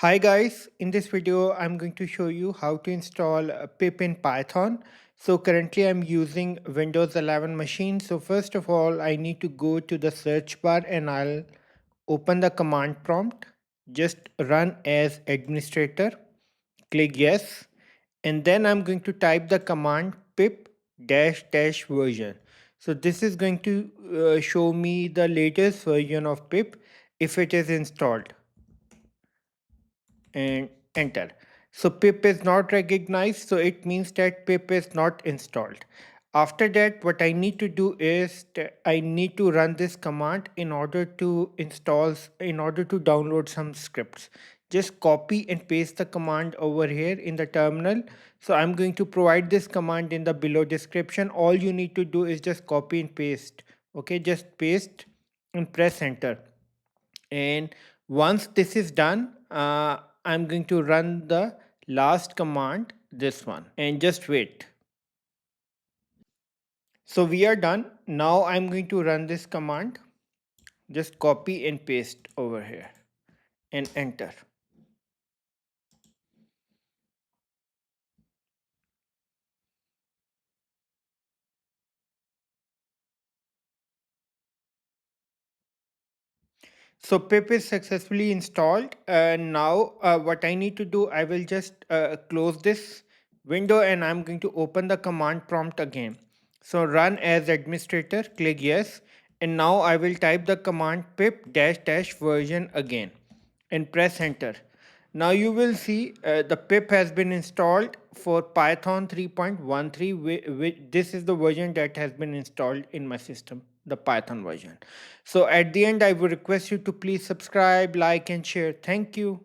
Hi guys, in this video I'm going to show you how to install pip in Python. So currently I'm using Windows 11 machine. So first of all I need to go to the search bar and I'll open the command prompt. Just run as administrator, click yes, and then I'm going to type the command pip dash dash version. So this is going to show me the latest version of pip if it is installed, and enter. So pip is not recognized, so it means that pip is not installed. After that, what I need to do is I need to run this command in order to download some scripts. Just copy and paste the command over here in the terminal. So I'm going to provide this command in the below description. All you need to do is just copy and paste. Okay, just paste and press enter. And once this is done, I'm going to run the last command, this one, and just wait. So we are done. Now I'm going to run this command. Just copy and paste over here and enter. So pip is successfully installed. Now what I need to do, I will just close this window and I'm going to open the command prompt again. So run as administrator, click yes. And now I will type the command pip dash dash version again and press enter. Now you will see the pip has been installed for Python 3.13. This is the version that has been installed in my system, the Python version. So at the end, I would request you to please subscribe, like, and share. Thank you.